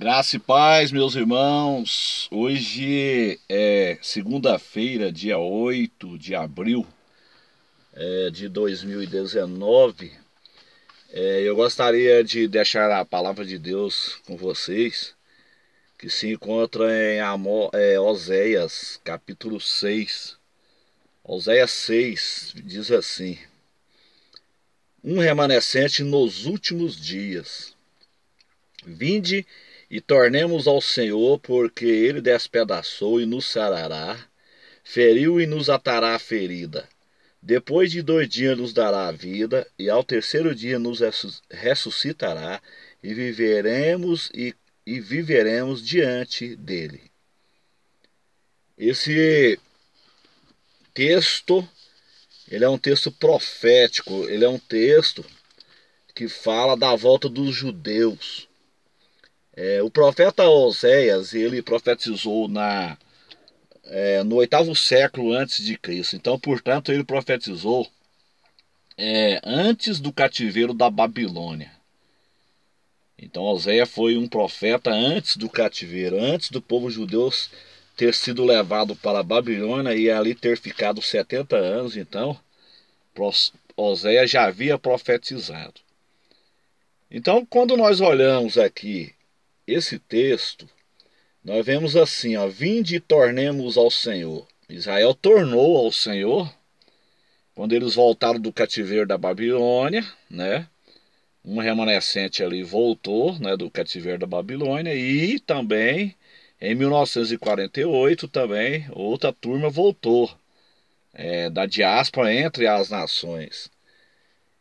Graça e paz, meus irmãos. Hoje é segunda-feira, dia 8 de abril de 2019. Eu gostaria de deixar a palavra de Deus com vocês, que se encontra em Oséias, capítulo 6. Oséias 6 diz assim: Um remanescente nos últimos dias. Vinde e tornemos ao Senhor, porque Ele despedaçou e nos sarará, feriu e nos atará a ferida. Depois de 2 dias nos dará a vida, e ao terceiro dia nos ressuscitará, e viveremos diante dele. Esse texto, ele é um texto profético, ele é um texto que fala da volta dos judeus. O profeta Oséias, ele profetizou no 8º século antes de Cristo. Então, portanto, ele profetizou antes do cativeiro da Babilônia. Então, Oséias foi um profeta antes do cativeiro, antes do povo judeu ter sido levado para a Babilônia e ali ter ficado 70 anos. Então, Oséias já havia profetizado. Então, quando nós olhamos aqui esse texto, nós vemos assim, vinde e tornemos ao Senhor. Israel tornou ao Senhor quando eles voltaram do cativeiro da Babilônia, né? Um remanescente ali voltou, né, do cativeiro da Babilônia, e também em 1948 também outra turma voltou da diáspora entre as nações.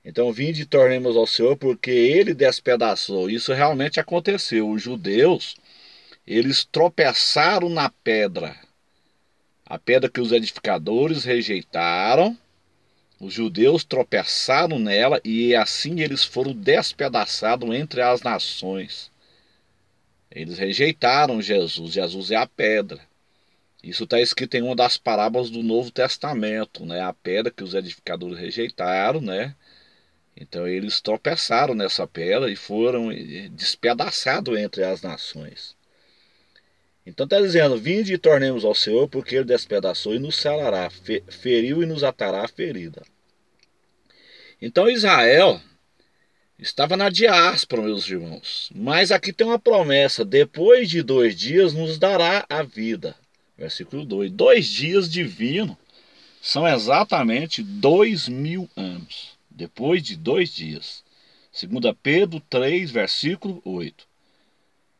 Então, vinde e tornemos ao Senhor, porque Ele despedaçou. Isso realmente aconteceu. Os judeus, eles tropeçaram na pedra. A pedra que os edificadores rejeitaram, os judeus tropeçaram nela e assim eles foram despedaçados entre as nações. Eles rejeitaram Jesus. Jesus é a pedra. Isso está escrito em uma das parábolas do Novo Testamento, né? A pedra que os edificadores rejeitaram, né? Então eles tropeçaram nessa pedra e foram despedaçados entre as nações. Então está dizendo, vinde e tornemos ao Senhor, porque Ele despedaçou e nos sarará, feriu e nos atará a ferida. Então Israel estava na diáspora, meus irmãos. Mas aqui tem uma promessa, depois de 2 dias nos dará a vida. Versículo 2. 2 dias divinos são exatamente 2000 anos. Depois de 2 dias. 2 Pedro 3, versículo 8.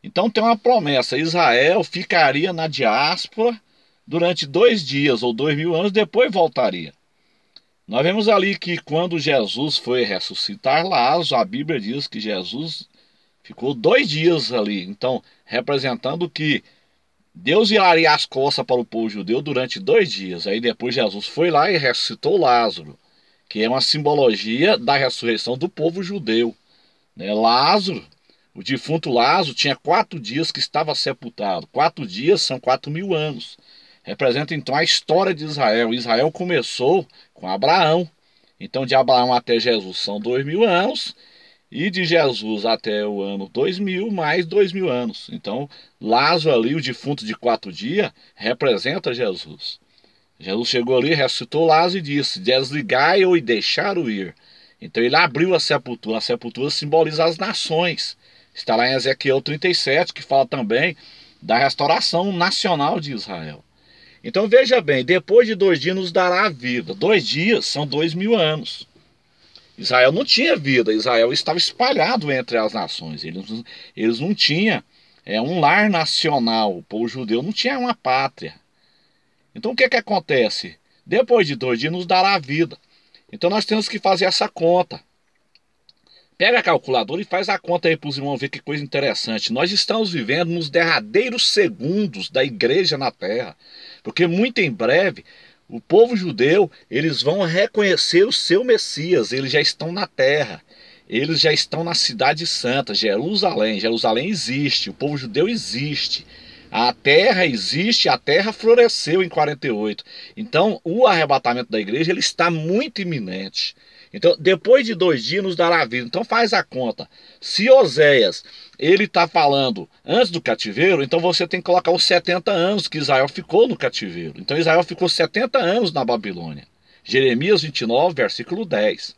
Então tem uma promessa, Israel ficaria na diáspora durante 2 dias ou 2000 anos, depois voltaria. Nós vemos ali que quando Jesus foi ressuscitar Lázaro, a Bíblia diz que Jesus ficou 2 dias ali, então representando que Deus viraria as costas para o povo judeu durante 2 dias. Aí depois Jesus foi lá e ressuscitou Lázaro, que é uma simbologia da ressurreição do povo judeu. Lázaro, o defunto Lázaro, tinha 4 dias que estava sepultado. 4 dias são 4000 anos. Representa então a história de Israel. Israel começou com Abraão. Então de Abraão até Jesus são 2000 anos. E de Jesus até o ano 2000, mais 2000 anos. Então Lázaro ali, o defunto de 4 dias, representa Jesus. Jesus chegou ali, ressuscitou Lázaro e disse, desligai-o e deixai-o ir. Então ele abriu a sepultura simboliza as nações. Está lá em Ezequiel 37, que fala também da restauração nacional de Israel. Então veja bem, depois de 2 dias nos dará a vida. 2 dias são 2000 anos. Israel não tinha vida, Israel estava espalhado entre as nações. Eles não tinham um lar nacional, o povo judeu não tinha uma pátria. Então o que acontece? Depois de 2 dias nos dará a vida. Então nós temos que fazer essa conta. Pega a calculadora e faz a conta aí para os irmãos ver que coisa interessante. Nós estamos vivendo nos derradeiros segundos da igreja na terra. Porque muito em breve, o povo judeu, eles vão reconhecer o seu Messias. Eles já estão na terra. Eles já estão na cidade santa, Jerusalém. Jerusalém existe, o povo judeu existe. A terra existe, a terra floresceu em 48. Então, o arrebatamento da igreja ele está muito iminente. Então, depois de 2 dias nos dará vida. Então faz a conta. Se Oséias, ele está falando antes do cativeiro, então você tem que colocar os 70 anos que Israel ficou no cativeiro. Então Israel ficou 70 anos na Babilônia. Jeremias 29, versículo 10.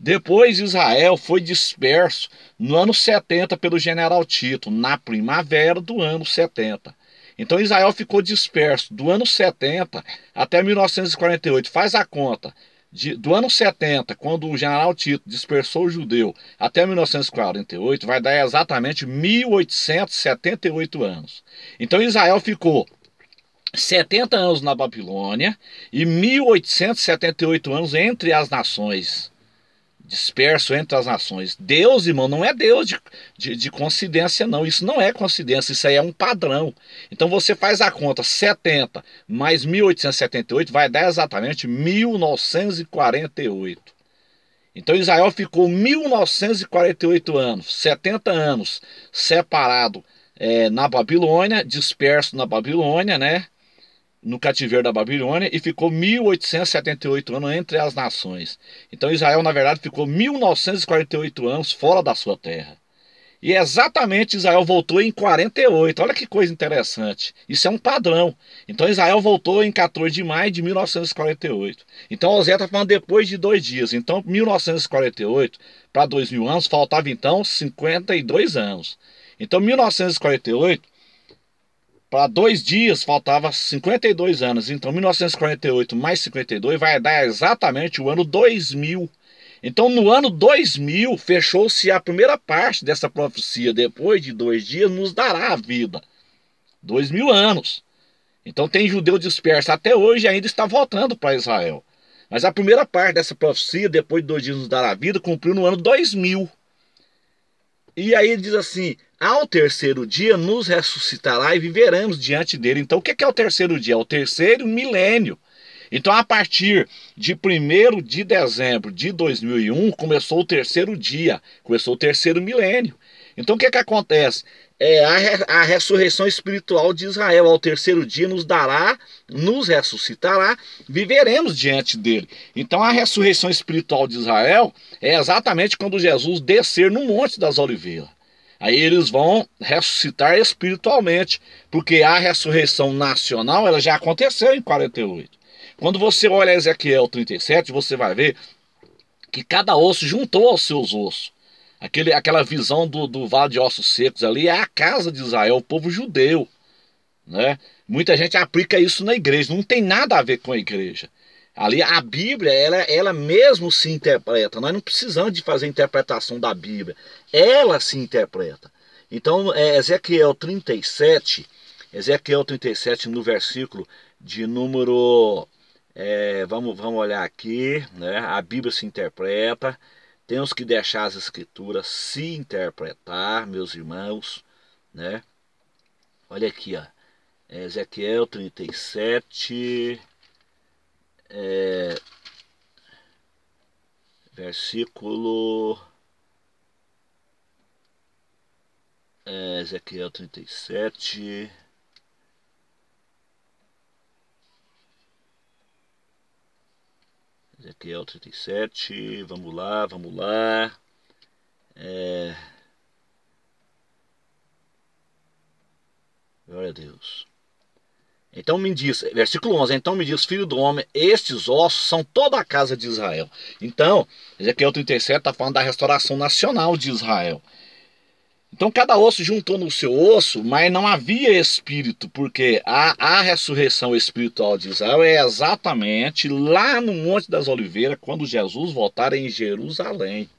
Depois Israel foi disperso no ano 70 pelo general Tito, na primavera do ano 70. Então Israel ficou disperso do ano 70 até 1948. Faz a conta. Do ano 70, quando o general Tito dispersou o judeu, até 1948, vai dar exatamente 1878 anos. Então Israel ficou 70 anos na Babilônia e 1878 anos entre as nações. Disperso entre as nações. Deus, irmão, não é Deus de coincidência, não. Isso não é coincidência, isso aí é um padrão. Então você faz a conta, 70 mais 1878 vai dar exatamente 1948. Então Israel ficou 1948 anos, 70 anos separado na Babilônia, disperso na Babilônia, né? No cativeiro da Babilônia, e ficou 1878 anos entre as nações. Então Israel, na verdade, ficou 1948 anos fora da sua terra. E exatamente Israel voltou em 48. Olha que coisa interessante. Isso é um padrão. Então Israel voltou em 14 de maio de 1948. Então Oséias está falando depois de 2 dias. Então 1948 para 2000 anos faltava então 52 anos. Então 1948 para 2 dias faltava 52 anos. Então 1948 mais 52 vai dar exatamente o ano 2000. Então no ano 2000 fechou-se a primeira parte dessa profecia. Depois de 2 dias nos dará a vida. 2000 anos. Então tem judeu disperso até hoje e ainda está voltando para Israel. Mas a primeira parte dessa profecia, depois de 2 dias nos dará a vida, cumpriu no ano 2000. E aí ele diz assim: ao terceiro dia nos ressuscitará e viveremos diante dele. Então o que é o terceiro dia? É o terceiro milênio. Então a partir de 1º de dezembro de 2001 começou o terceiro dia, começou o terceiro milênio. Então o que acontece? A ressurreição espiritual de Israel. Ao terceiro dia nos ressuscitará, viveremos diante dele. Então a ressurreição espiritual de Israel é exatamente quando Jesus descer no Monte das Oliveiras. Aí eles vão ressuscitar espiritualmente, porque a ressurreição nacional ela já aconteceu em 48. Quando você olha Ezequiel 37, você vai ver que cada osso juntou aos seus ossos. Aquela visão do vale de ossos secos ali é a casa de Israel, o povo judeu, né? Muita gente aplica isso na igreja, não tem nada a ver com a igreja. Ali a Bíblia, ela mesmo se interpreta. Nós não precisamos de fazer interpretação da Bíblia. Ela se interpreta. Então, Ezequiel 37 no versículo de número... vamos olhar aqui, né? A Bíblia se interpreta. Temos que deixar as escrituras se interpretar, meus irmãos, né? Olha aqui, ó. Ezequiel 37... versículo Ezequiel 37 Ezequiel 37, vamos lá glória a Deus. Então me diz, versículo 11, então me diz, filho do homem, estes ossos são toda a casa de Israel. Então, Ezequiel 37 está falando da restauração nacional de Israel. Então cada osso juntou no seu osso, mas não havia espírito, porque a ressurreição espiritual de Israel é exatamente lá no Monte das Oliveiras, quando Jesus voltar em Jerusalém.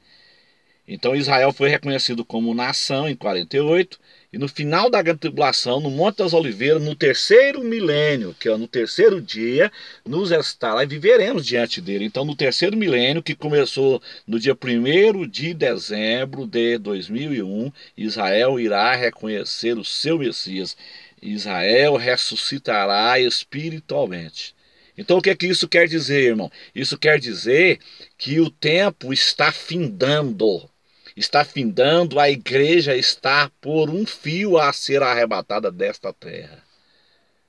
Então Israel foi reconhecido como nação em 48, e no final da grande tribulação, no Monte das Oliveiras, no terceiro milênio, que é no terceiro dia, nos ressuscitará e viveremos diante dele. Então no terceiro milênio, que começou no dia 1º de dezembro de 2001, Israel irá reconhecer o seu Messias. Israel ressuscitará espiritualmente. Então o que é que isso quer dizer, irmão? Isso quer dizer que o tempo está findando. Está findando, a igreja está por um fio a ser arrebatada desta terra.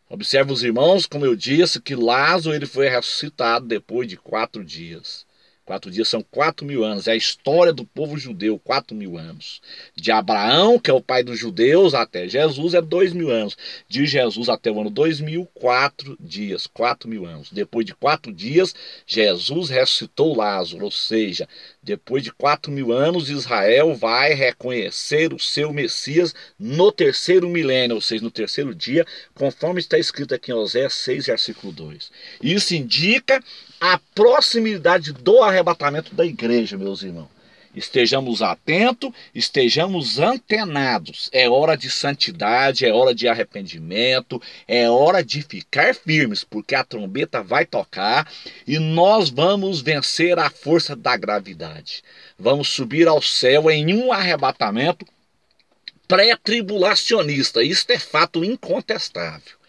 Observe os irmãos, como eu disse, que Lázaro ele foi ressuscitado depois de 4 dias. 4 dias são 4.000 anos. É a história do povo judeu, 4.000 anos. De Abraão, que é o pai dos judeus, até Jesus é 2.000 anos. De Jesus até o ano 2000, 4 dias, 4.000 anos. Depois de 4 dias, Jesus ressuscitou Lázaro. Ou seja, depois de 4.000 anos, Israel vai reconhecer o seu Messias no terceiro milênio, ou seja, no terceiro dia, conforme está escrito aqui em Oséias 6, versículo 2. Isso indica a proximidade do arrebatamento da igreja, meus irmãos. Estejamos atentos, estejamos antenados. É hora de santidade, é hora de arrependimento, é hora de ficar firmes, porque a trombeta vai tocar e nós vamos vencer a força da gravidade. Vamos subir ao céu em um arrebatamento pré-tribulacionista. Isto é fato incontestável.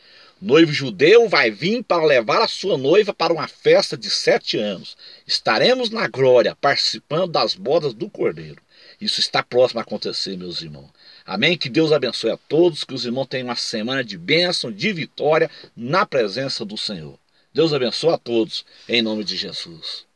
O noivo judeu vai vir para levar a sua noiva para uma festa de 7 anos. Estaremos na glória, participando das bodas do Cordeiro. Isso está próximo a acontecer, meus irmãos. Amém? Que Deus abençoe a todos, que os irmãos tenham uma semana de bênção, de vitória, na presença do Senhor. Deus abençoe a todos, em nome de Jesus.